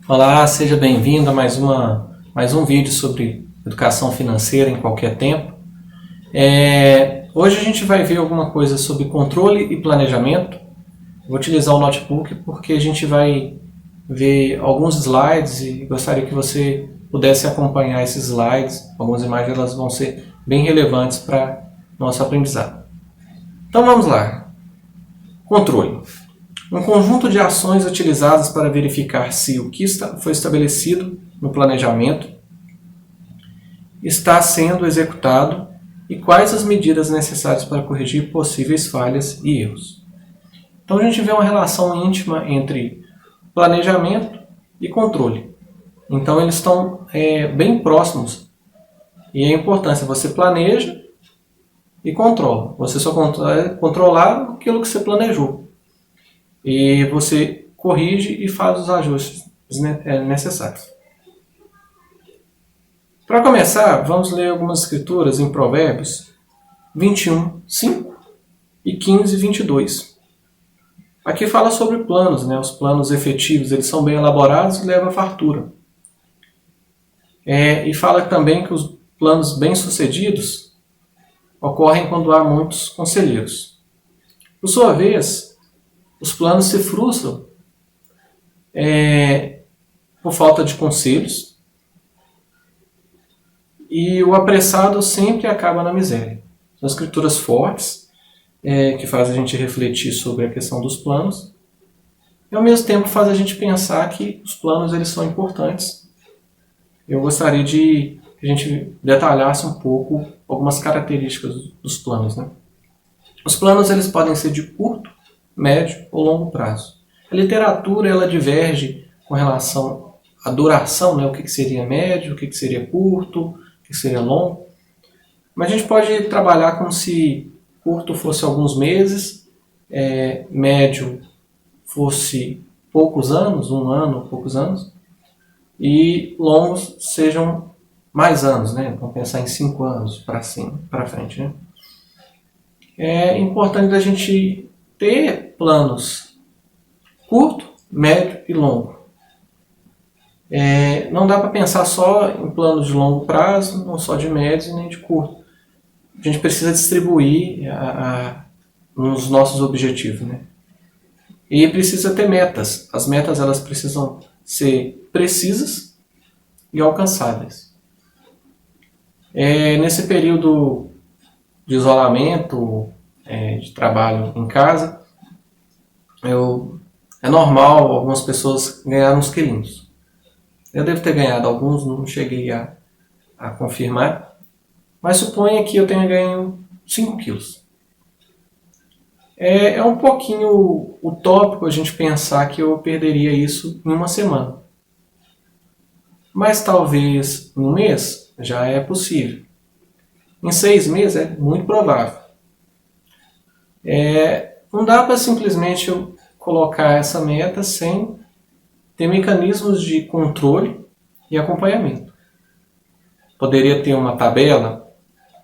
Olá, seja bem-vindo a mais um vídeo sobre educação financeira em qualquer tempo. Hoje a gente vai ver alguma coisa sobre controle e planejamento. Vou utilizar o notebook porque a gente vai ver alguns slides e gostaria que você pudesse acompanhar esses slides. Algumas imagens elas vão ser bem relevantes para nosso aprendizado. Então vamos lá. Controle. Um conjunto de ações utilizadas para verificar se o que foi estabelecido no planejamento está sendo executado e quais as medidas necessárias para corrigir possíveis falhas e erros. Então a gente vê uma relação íntima entre planejamento e controle. Então eles estão bem próximos e a importância, você planeja e controla. Você só controlar aquilo que você planejou. E você corrige e faz os ajustes necessários. Para começar, vamos ler algumas escrituras em Provérbios 21, 5 e 15, 22. Aqui fala sobre planos, os planos efetivos, eles são bem elaborados e levam a fartura. E fala também que os planos bem-sucedidos ocorrem quando há muitos conselheiros. Por sua vez, os planos se frustram por falta de conselhos e o apressado sempre acaba na miséria. São escrituras fortes que fazem a gente refletir sobre a questão dos planos e ao mesmo tempo faz a gente pensar que os planos eles são importantes. Eu gostaria de que a gente detalhasse um pouco algumas características dos planos. Os planos eles podem ser de curto, médio ou longo prazo. A literatura ela diverge com relação à duração, o que seria médio, o que seria curto, o que seria longo. Mas a gente pode trabalhar como se curto fosse alguns meses, médio fosse poucos anos, um ano, poucos anos, e longos sejam mais anos, Vamos pensar em 5 anos para frente. É importante a gente ter planos curto, médio e longo. Não dá para pensar só em planos de longo prazo, não só de médio nem de curto. A gente precisa distribuir nos nossos objetivos. E precisa ter metas. As metas elas precisam ser precisas e alcançáveis. Nesse período de isolamento, de trabalho em casa, é normal algumas pessoas ganharem uns quilinhos. Eu devo ter ganhado alguns, não cheguei a confirmar, mas suponha que eu tenha ganho 5 quilos. É um pouquinho utópico a gente pensar que eu perderia isso em uma semana. Mas talvez em um mês já é possível. Em 6 meses é muito provável. Não dá para simplesmente eu colocar essa meta sem ter mecanismos de controle e acompanhamento. Poderia ter uma tabela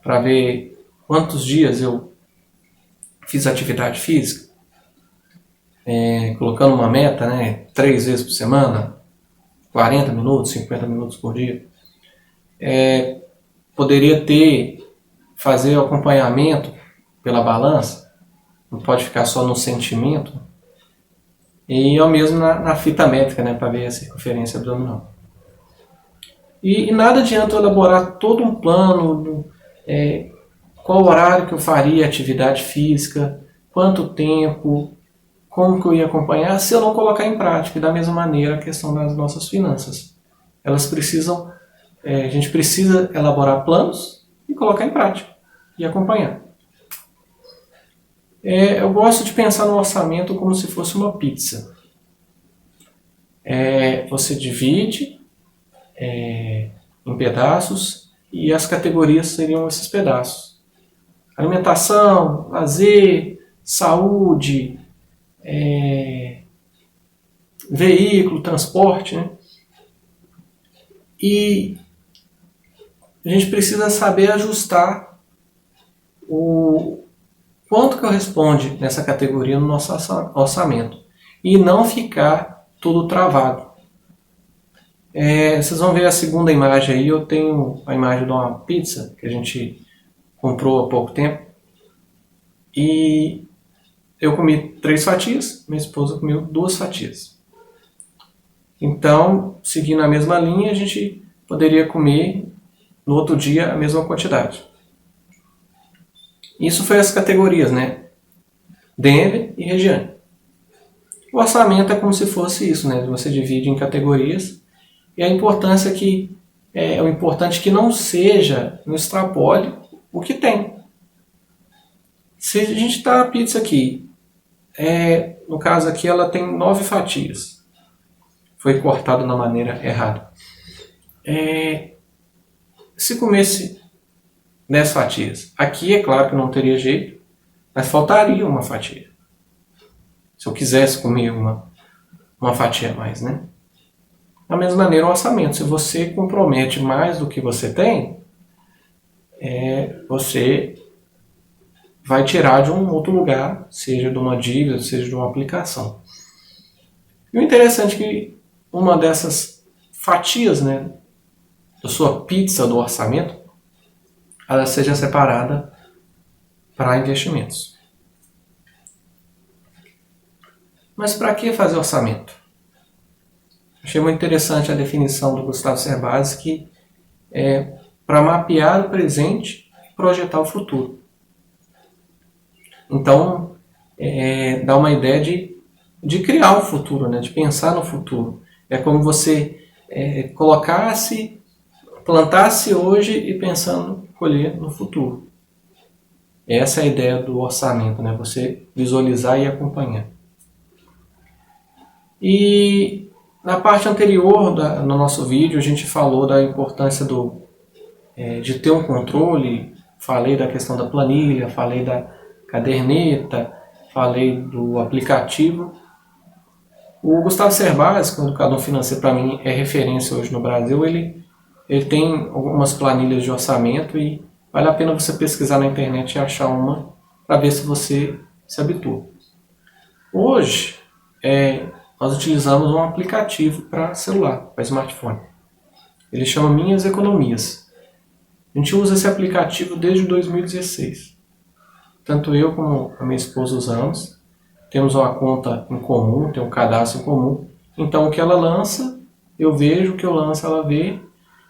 para ver quantos dias eu fiz atividade física, colocando uma meta, 3 vezes por semana, 40 minutos, 50 minutos por dia. Poderia fazer o acompanhamento pela balança, não pode ficar só no sentimento, e ao mesmo na fita métrica, para ver a circunferência abdominal. E nada adianta eu elaborar todo um plano, qual horário que eu faria atividade física, quanto tempo, como que eu ia acompanhar, se eu não colocar em prática. E da mesma maneira a questão das nossas finanças. Elas precisam, a gente precisa elaborar planos e colocar em prática e acompanhar. Eu gosto de pensar no orçamento como se fosse uma pizza. Você divide em pedaços e as categorias seriam esses pedaços. Alimentação, lazer, saúde, veículo, transporte. E a gente precisa saber ajustar quanto que corresponde nessa categoria no nosso orçamento e não ficar tudo travado. Vocês vão ver a segunda imagem aí, eu tenho a imagem de uma pizza que a gente comprou há pouco tempo e eu comi 3 fatias, minha esposa comeu 2 fatias. Então, seguindo a mesma linha, a gente poderia comer no outro dia a mesma quantidade. Isso foi as categorias, né? Denver e Regiane. O orçamento é como se fosse isso, né? Você divide em categorias e a importância o importante é que não extrapole o que tem. Se a gente está a pizza aqui, no caso aqui ela tem 9 fatias. Foi cortado da maneira errada. Se comesse 10 fatias, aqui é claro que não teria jeito, mas faltaria uma fatia. Se eu quisesse comer uma fatia a mais, né? Da mesma maneira o orçamento. Se você compromete mais do que você tem, você vai tirar de um outro lugar, seja de uma dívida, seja de uma aplicação. E o interessante é que uma dessas fatias, né, da sua pizza do orçamento, ela seja separada para investimentos. Mas para que fazer orçamento? Achei muito interessante a definição do Gustavo Cerbasi, que é para mapear o presente e projetar o futuro. Então, dá uma ideia de criar o futuro, né? De pensar no futuro. É como você plantasse hoje e pensando em colher no futuro. Essa é a ideia do orçamento, né? Você visualizar e acompanhar. E na parte anterior no nosso vídeo a gente falou da importância de ter um controle, falei da questão da planilha, falei da caderneta, falei do aplicativo. O Gustavo Cerbasi, que é um educador financeiro, para mim é referência hoje no Brasil, ele tem algumas planilhas de orçamento e vale a pena você pesquisar na internet e achar uma para ver se você se habitua. Hoje, nós utilizamos um aplicativo para celular, para smartphone. Ele chama Minhas Economias. A gente usa esse aplicativo desde 2016. Tanto eu como a minha esposa usamos. Temos uma conta em comum, tem um cadastro em comum. Então o que ela lança, eu vejo, o que eu lanço, ela vê.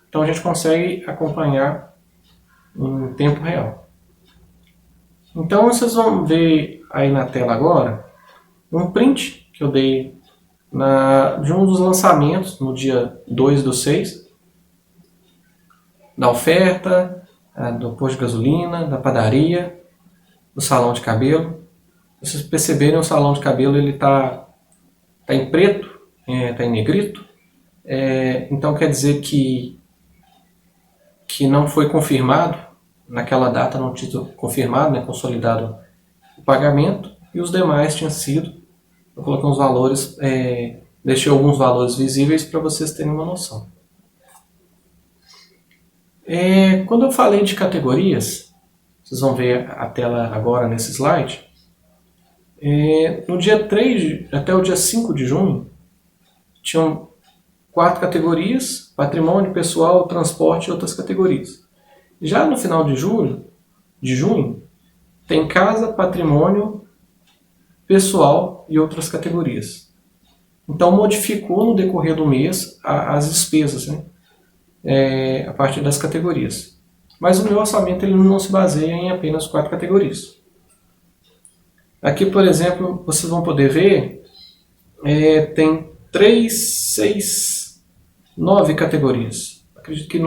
Então a gente consegue acompanhar em tempo real. Então vocês vão ver aí na tela agora um print que eu dei de um dos lançamentos no dia 2/6, da oferta, do posto de gasolina, da padaria, do salão de cabelo. Se vocês perceberem, o salão de cabelo ele tá em preto, tá em negrito, então quer dizer que não foi confirmado, naquela data não tinha confirmado, né, consolidado o pagamento, e os demais tinham sido. Eu coloquei uns valores, deixei alguns valores visíveis para vocês terem uma noção. Quando eu falei de categorias, vocês vão ver a tela agora nesse slide, no dia 3 até o dia 5 de junho, tinham 4 categorias: patrimônio, pessoal, transporte e outras categorias. Já no final de junho, tem casa, patrimônio, pessoal e outras categorias. Então modificou no decorrer do mês as despesas, né? A partir das categorias. Mas o meu orçamento ele não se baseia em apenas 4 categorias. Aqui, por exemplo, vocês vão poder ver, tem 3, 6, 9 categorias. Acredito que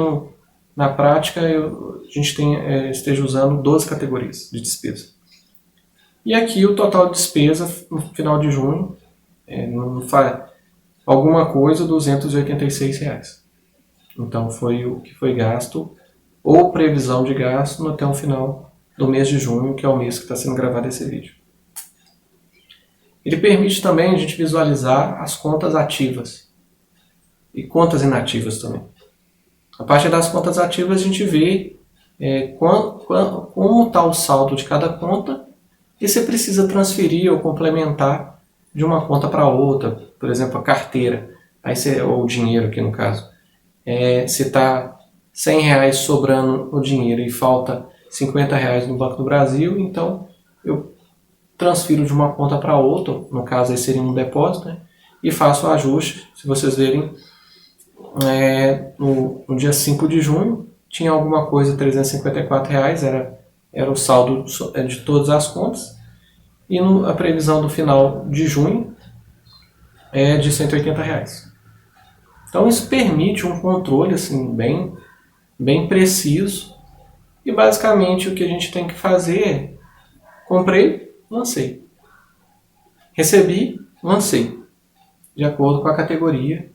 na prática a gente esteja usando 12 categorias de despesa. E aqui o total de despesa no final de junho, alguma coisa, R$ 286. Então foi o que foi gasto, ou previsão de gasto, até o final do mês de junho, que é o mês que está sendo gravado esse vídeo. Ele permite também a gente visualizar as contas ativas e contas inativas também. A partir das contas ativas a gente vê como está o saldo de cada conta e você precisa transferir ou complementar de uma conta para outra, por exemplo, a carteira, aí você, ou o dinheiro aqui no caso. Se está R$100 sobrando o dinheiro e falta R$50 no Banco do Brasil, então eu transfiro de uma conta para outra, no caso aí seria um depósito, né? E faço o ajuste. Se vocês verem, no dia 5 de junho tinha alguma coisa, R$354, era o saldo de todas as contas, e a previsão do final de junho é de R$180. Então isso permite um controle assim, bem preciso, e basicamente o que a gente tem que fazer é: comprei, lancei. Recebi, lancei. De acordo com a categoria.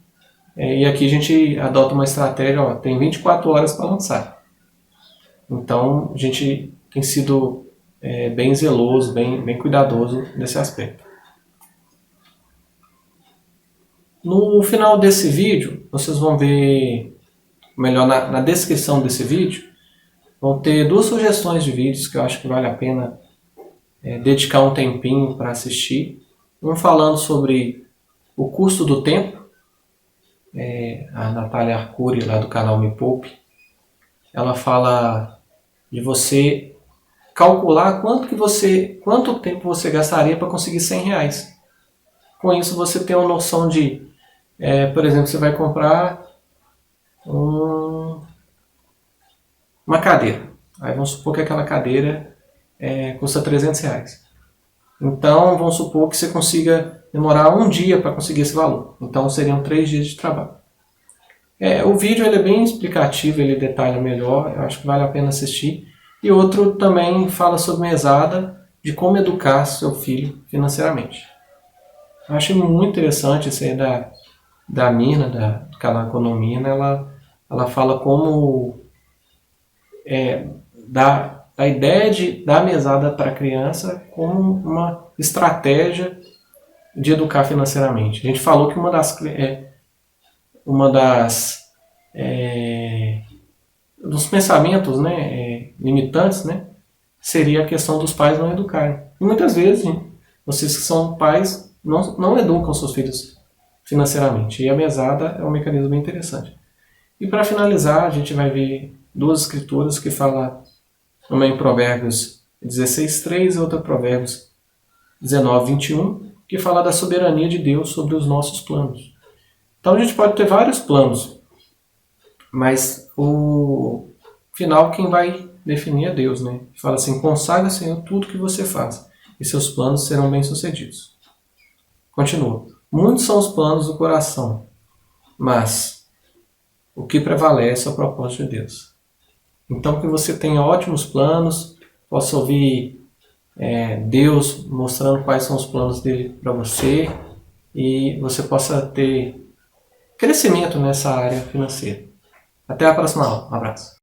E aqui a gente adota uma estratégia, tem 24 horas para lançar. Então a gente tem sido bem zeloso, bem cuidadoso nesse aspecto. No final desse vídeo, vocês vão ver, melhor na descrição desse vídeo, vão ter 2 sugestões de vídeos que eu acho que vale a pena dedicar um tempinho para assistir. Um falando sobre o custo do tempo. A Natália Arcuri, lá do canal Me Poupe, ela fala de você calcular quanto tempo você gastaria para conseguir R$100. Com isso você tem uma noção de, por exemplo, você vai comprar uma cadeira. Aí vamos supor que aquela cadeira custa R$300. Então vamos supor que você consiga demorar um dia para conseguir esse valor. Então seriam 3 dias de trabalho. O vídeo ele é bem explicativo, ele detalha melhor, eu acho que vale a pena assistir. E outro também fala sobre mesada, de como educar seu filho financeiramente. Eu achei muito interessante isso aí da Mirna, do canal Economia, né? Ela fala como da ideia de dar mesada para a criança como uma estratégia de educar financeiramente. A gente falou que uma dos pensamentos, né, limitantes, né, seria a questão dos pais não educarem. E muitas vezes, vocês que são pais não educam seus filhos financeiramente. E a mesada é um mecanismo bem interessante. E para finalizar, a gente vai ver 2 escrituras que falam, uma em Provérbios 16:3 e outra em Provérbios 19:21, que fala da soberania de Deus sobre os nossos planos. Então a gente pode ter vários planos, mas o final quem vai definir é Deus, né? Fala assim: consagra, Senhor, tudo que você faz, e seus planos serão bem-sucedidos. Continua: muitos são os planos do coração, mas o que prevalece é o propósito de Deus. Então que você tenha ótimos planos, possa ouvir Deus mostrando quais são os planos dele para você, e você possa ter crescimento nessa área financeira. Até a próxima aula. Um abraço.